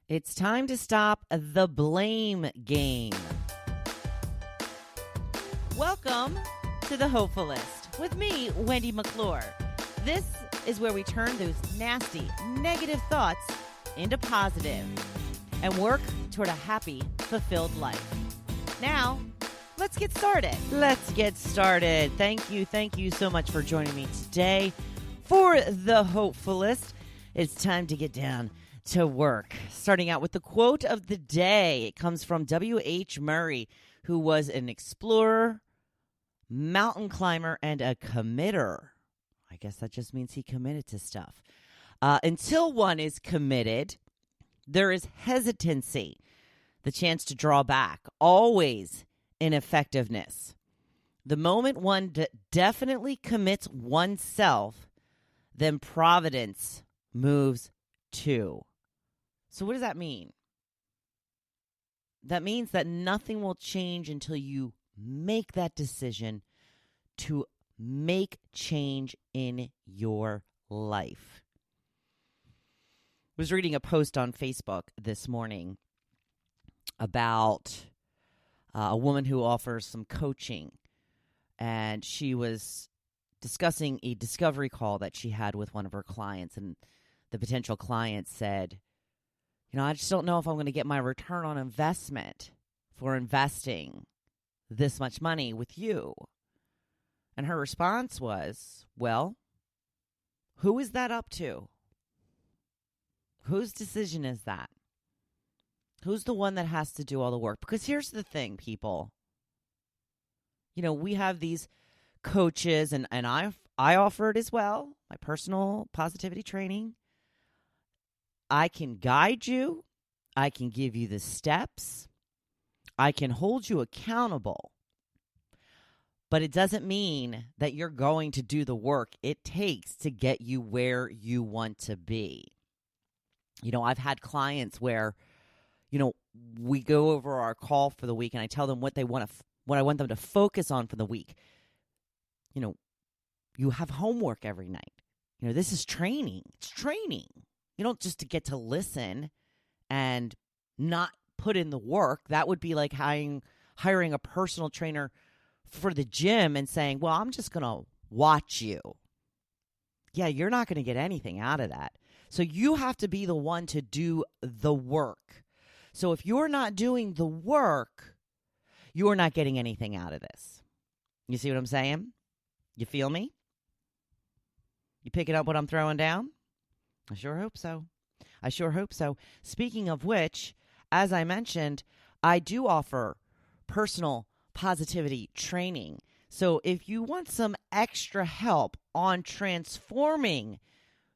It's time to stop the blame game. Welcome to the Hopefulist with me, Wendy McClure. This is where we turn those nasty, negative thoughts into positive and work toward a happy, fulfilled life. Now, let's get started. Thank you so much for joining me today for the Hopefulist. It's time to get down to work. Starting out with the quote of the day. It comes from W.H. Murray, who was an explorer, mountain climber, and a committer. I guess that just means he committed to stuff. Until one is committed, there is hesitancy, the chance to draw back, always ineffectiveness. The moment one definitely commits oneself, then providence moves too. So what does that mean? That means that nothing will change until you make that decision to make change in your life. I was reading a post on Facebook this morning about a woman who offers some coaching, and she was discussing a discovery call that she had with one of her clients, and the potential client said, I just don't know if I'm going to get my return on investment for investing this much money with you. And her response was, well, who is that up to? Whose decision is that? Who's the one that has to do all the work? Because here's the thing, people. We have these coaches, and I offer it as well, my personal positivity training. I can guide you. I can give you the steps. I can hold you accountable. But it doesn't mean that you're going to do the work it takes to get you where you want to be. I've had clients where, we go over our call for the week and I tell them what I want them to focus on for the week. You have homework every night. This is training. It's training. You don't just get to listen and not put in the work. That would be like hiring a personal trainer for the gym and saying, well, I'm just going to watch you. Yeah, you're not going to get anything out of that. So you have to be the one to do the work. So if you're not doing the work, you're not getting anything out of this. You see what I'm saying? You feel me? You picking up what I'm throwing down? I sure hope so. Speaking of which, as I mentioned, I do offer personal positivity training. So if you want some extra help on transforming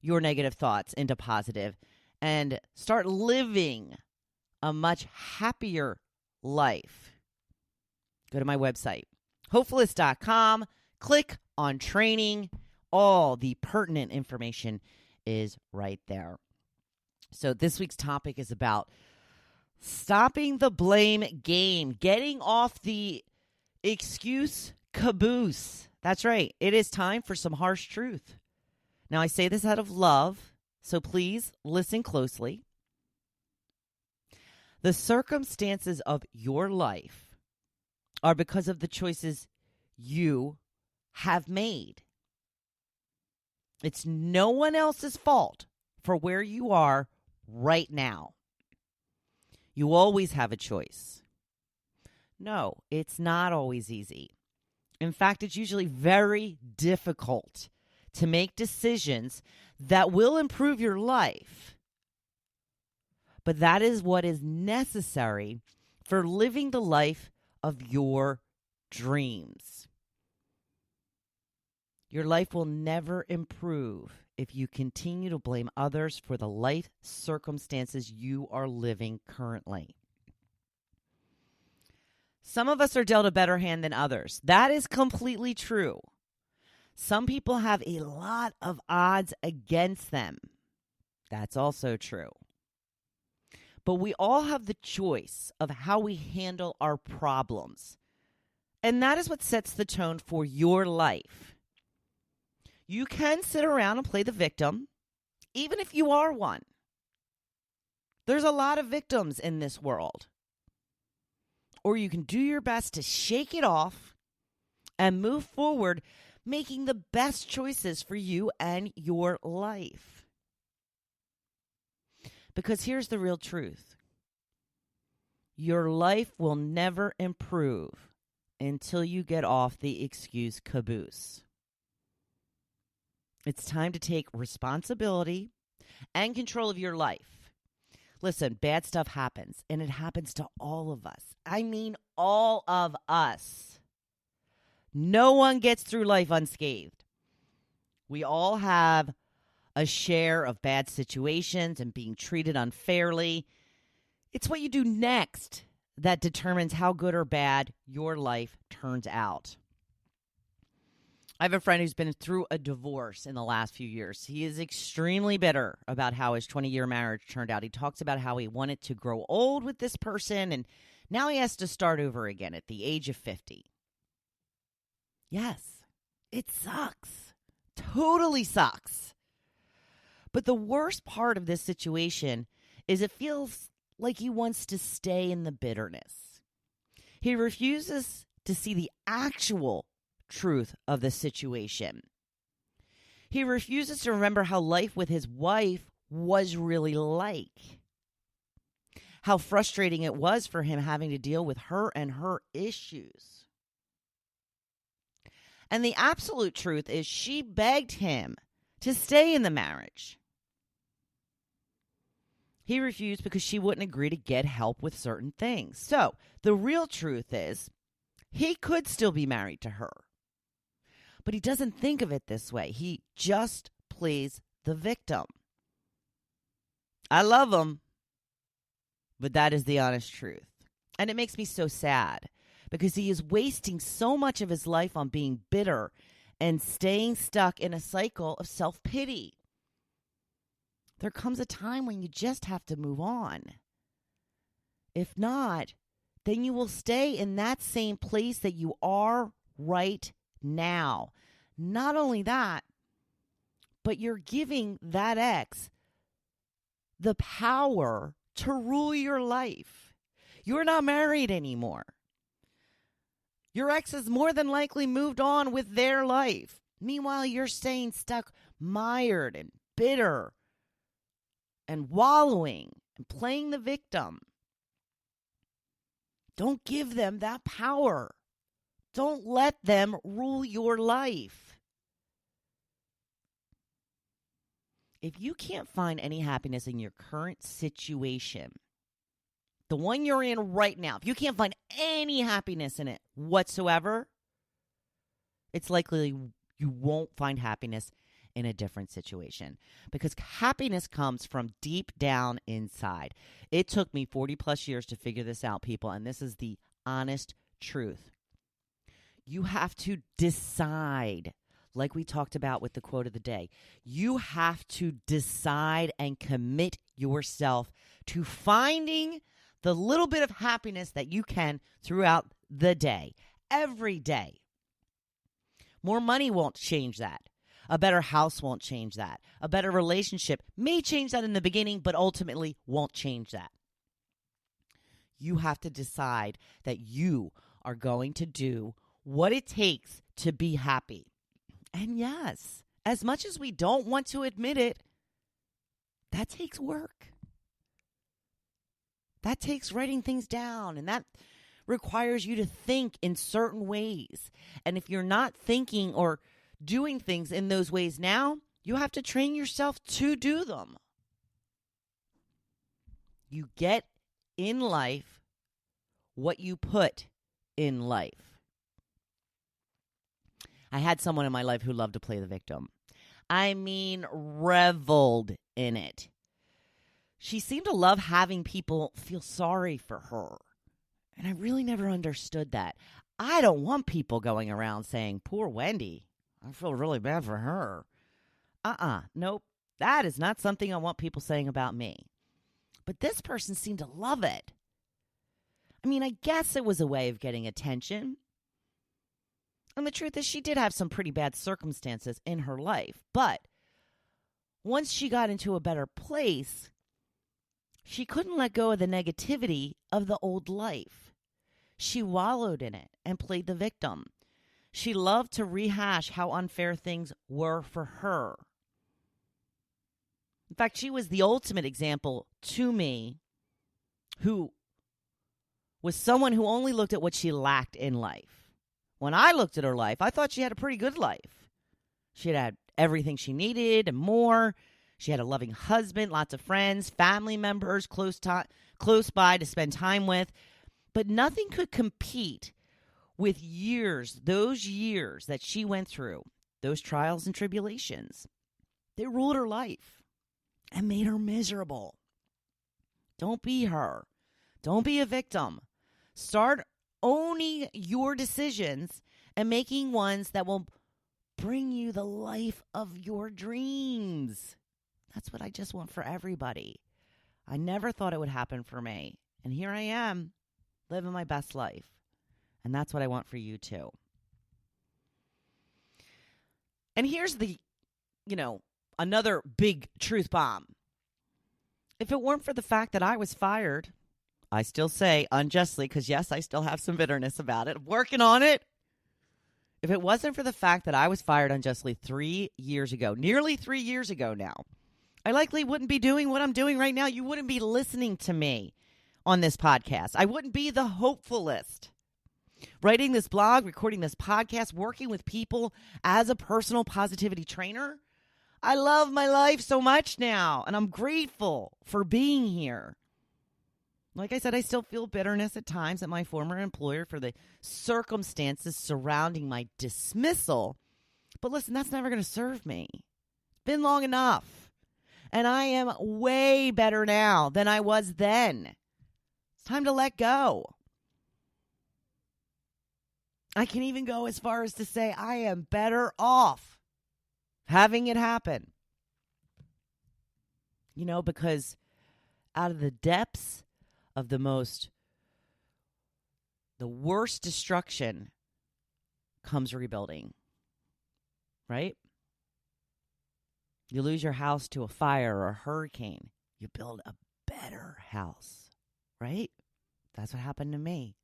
your negative thoughts into positive and start living a much happier life, go to my website, hopefulist.com, click on training. All the pertinent information is right there. So this week's topic is about stopping the blame game, getting off the excuse caboose. That's right. It is time for some harsh truth. Now, I say this out of love, so please listen closely. The circumstances of your life are because of the choices you have made. It's no one else's fault for where you are right now. You always have a choice. No, it's not always easy. In fact, it's usually very difficult to make decisions that will improve your life. But that is what is necessary for living the life of your dreams. Your life will never improve if you continue to blame others for the life circumstances you are living currently. Some of us are dealt a better hand than others. That is completely true. Some people have a lot of odds against them. That's also true. But we all have the choice of how we handle our problems. And that is what sets the tone for your life. You can sit around and play the victim, even if you are one. There's a lot of victims in this world. Or you can do your best to shake it off and move forward, making the best choices for you and your life. Because here's the real truth. Your life will never improve until you get off the excuse caboose. It's time to take responsibility and control of your life. Listen, bad stuff happens, and it happens to all of us. I mean, all of us. No one gets through life unscathed. We all have a share of bad situations and being treated unfairly. It's what you do next that determines how good or bad your life turns out. I have a friend who's been through a divorce in the last few years. He is extremely bitter about how his 20-year marriage turned out. He talks about how he wanted to grow old with this person, and now he has to start over again at the age of 50. Yes, it sucks. Totally sucks. But the worst part of this situation is it feels like he wants to stay in the bitterness. He refuses to see the actual truth of the situation. He refuses to remember how life with his wife was really like. How frustrating it was for him having to deal with her and her issues. And the absolute truth is she begged him to stay in the marriage. He refused because she wouldn't agree to get help with certain things. So the real truth is he could still be married to her. But he doesn't think of it this way. He just plays the victim. I love him, but that is the honest truth. And it makes me so sad because he is wasting so much of his life on being bitter and staying stuck in a cycle of self-pity. There comes a time when you just have to move on. If not, then you will stay in that same place that you are right now. Not only that, but you're giving that ex the power to rule your life. You're not married anymore. Your ex has more than likely moved on with their life. Meanwhile, you're staying stuck, mired and bitter and wallowing and playing the victim. Don't give them that power. Don't let them rule your life. If you can't find any happiness in your current situation, the one you're in right now, if you can't find any happiness in it whatsoever, it's likely you won't find happiness in a different situation, because happiness comes from deep down inside. It took me 40 plus years to figure this out, people, and this is the honest truth. You have to decide, like we talked about with the quote of the day. You have to decide and commit yourself to finding the little bit of happiness that you can throughout the day, every day. More money won't change that. A better house won't change that. A better relationship may change that in the beginning, but ultimately won't change that. You have to decide that you are going to do what it takes to be happy. And yes, as much as we don't want to admit it, that takes work. That takes writing things down, and that requires you to think in certain ways. And if you're not thinking or doing things in those ways now, you have to train yourself to do them. You get in life what you put in life. I had someone in my life who loved to play the victim. I mean, reveled in it. She seemed to love having people feel sorry for her. And I really never understood that. I don't want people going around saying, poor Wendy, I feel really bad for her. Nope. That is not something I want people saying about me. But this person seemed to love it. I mean, I guess it was a way of getting attention. And the truth is, she did have some pretty bad circumstances in her life. But once she got into a better place, She couldn't let go of the negativity of the old life. She wallowed in it and played the victim. She loved to rehash how unfair things were for her. In fact, she was the ultimate example to me who was someone who only looked at what she lacked in life. When I looked at her life, I thought she had a pretty good life. She had everything she needed and more. She had a loving husband, lots of friends, family members close by to spend time with. But nothing could compete with those years that she went through, those trials and tribulations. They ruled her life and made her miserable. Don't be her. Don't be a victim. Start owning your decisions and making ones that will bring you the life of your dreams. That's what I just want for everybody. I never thought it would happen for me. And here I am, living my best life. And that's what I want for you too. And here's the, another big truth bomb. If it weren't for the fact that I was fired, I still say unjustly, because yes, I still have some bitterness about it. I'm working on it. If it wasn't for the fact that I was fired unjustly 3 years ago, nearly 3 years ago now, I likely wouldn't be doing what I'm doing right now. You wouldn't be listening to me on this podcast. I wouldn't be the Hopefulist. Writing this blog, recording this podcast, working with people as a personal positivity trainer. I love my life so much now, and I'm grateful for being here. Like I said, I still feel bitterness at times at my former employer for the circumstances surrounding my dismissal. But listen, that's never going to serve me. It's been long enough. And I am way better now than I was then. It's time to let go. I can even go as far as to say I am better off having it happen. Because out of the depths of the worst destruction comes rebuilding, right? You lose your house to a fire or a hurricane. You build a better house, right? That's what happened to me.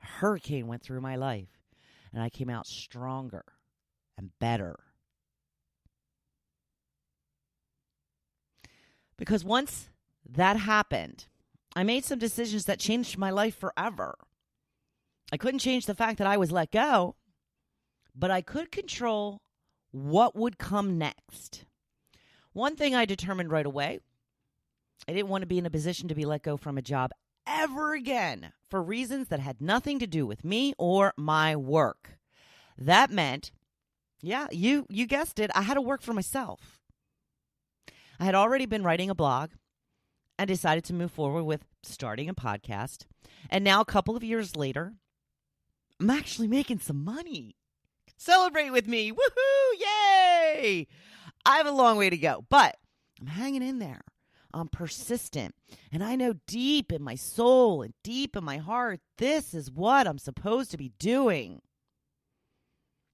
A hurricane went through my life, and I came out stronger and better. Because once that happened, I made some decisions that changed my life forever. I couldn't change the fact that I was let go, but I could control what would come next. One thing I determined right away, I didn't want to be in a position to be let go from a job ever again for reasons that had nothing to do with me or my work. That meant, you guessed it, I had to work for myself. I had already been writing a blog and decided to move forward with starting a podcast. And now a couple of years later, I'm actually making some money. Celebrate with me. Woohoo! Yay! I have a long way to go, but I'm hanging in there. I'm persistent. And I know deep in my soul and deep in my heart, this is what I'm supposed to be doing.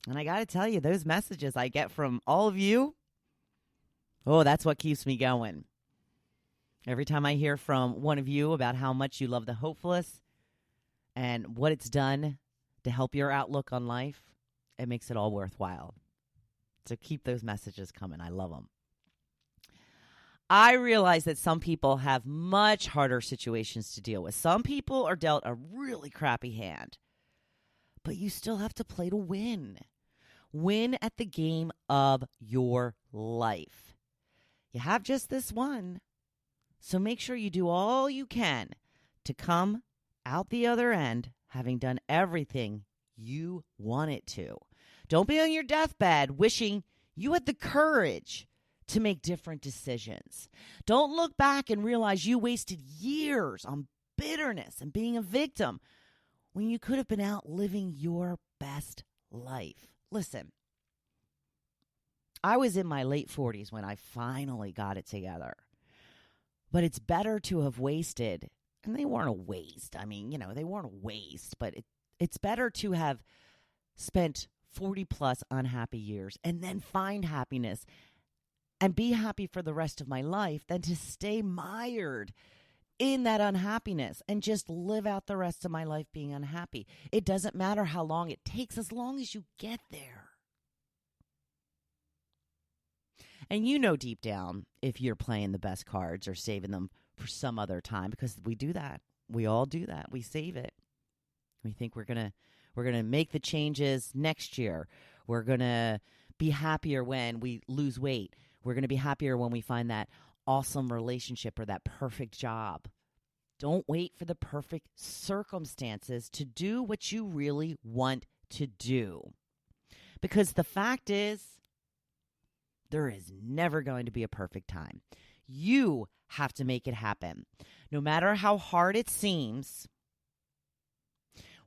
And I got to tell you, those messages I get from all of you, that's what keeps me going. Every time I hear from one of you about how much you love the Hopefulist and what it's done to help your outlook on life, it makes it all worthwhile. So keep those messages coming. I love them. I realize that some people have much harder situations to deal with. Some people are dealt a really crappy hand. But you still have to play to win. Win at the game of your life. You have just this one. So make sure you do all you can to come out the other end having done everything you wanted to. Don't be on your deathbed wishing you had the courage to make different decisions. Don't look back and realize you wasted years on bitterness and being a victim when you could have been out living your best life. Listen, I was in my late 40s when I finally got it together. But it's better to have wasted, and they weren't a waste. I mean, they weren't a waste, but it's better to have spent 40 plus unhappy years and then find happiness and be happy for the rest of my life than to stay mired in that unhappiness and just live out the rest of my life being unhappy. It doesn't matter how long it takes, as long as you get there. And you know deep down if you're playing the best cards or saving them for some other time, because we do that. We all do that. We save it. We think we're gonna make the changes next year. We're gonna be happier when we lose weight. We're gonna be happier when we find that awesome relationship or that perfect job. Don't wait for the perfect circumstances to do what you really want to do. Because the fact is, there is never going to be a perfect time. You have to make it happen. No matter how hard it seems,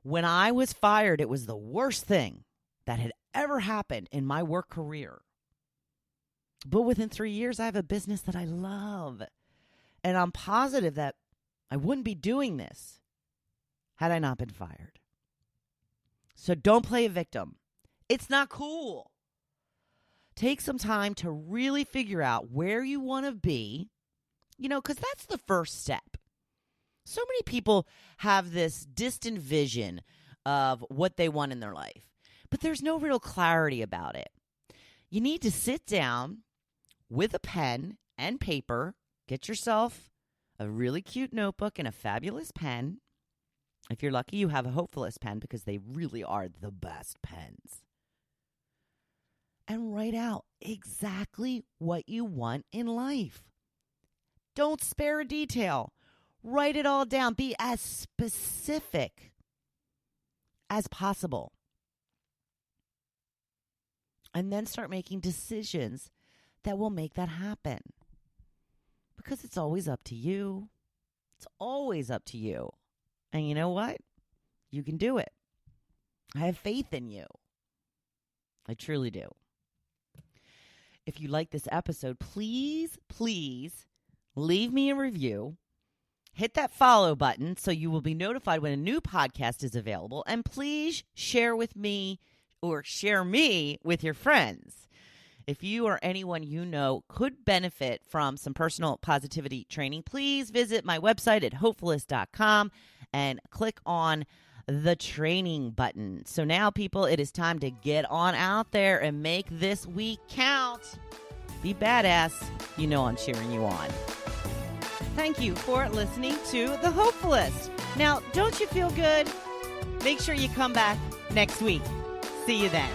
when I was fired, it was the worst thing that had ever happened in my work career. But within 3 years, I have a business that I love. And I'm positive that I wouldn't be doing this had I not been fired. So don't play a victim. It's not cool. Take some time to really figure out where you want to be, because that's the first step. So many people have this distant vision of what they want in their life, but there's no real clarity about it. You need to sit down with a pen and paper, get yourself a really cute notebook and a fabulous pen. If you're lucky, you have a Hopefulist pen because they really are the best pens. And write out exactly what you want in life. Don't spare a detail. Write it all down. Be as specific as possible. And then start making decisions that will make that happen. Because it's always up to you. It's always up to you. And you know what? You can do it. I have faith in you. I truly do. If you like this episode, please leave me a review. Hit that follow button so you will be notified when a new podcast is available. And please share me with your friends. If you or anyone you know could benefit from some personal positivity training, please visit my website at hopefulist.com and click on the training button. So now, people, it is time to get on out there and make this week count. Be badass. You know I'm cheering you on. Thank you for listening to The Hopefulist. Now, don't you feel good? Make sure you come back next week. See you then.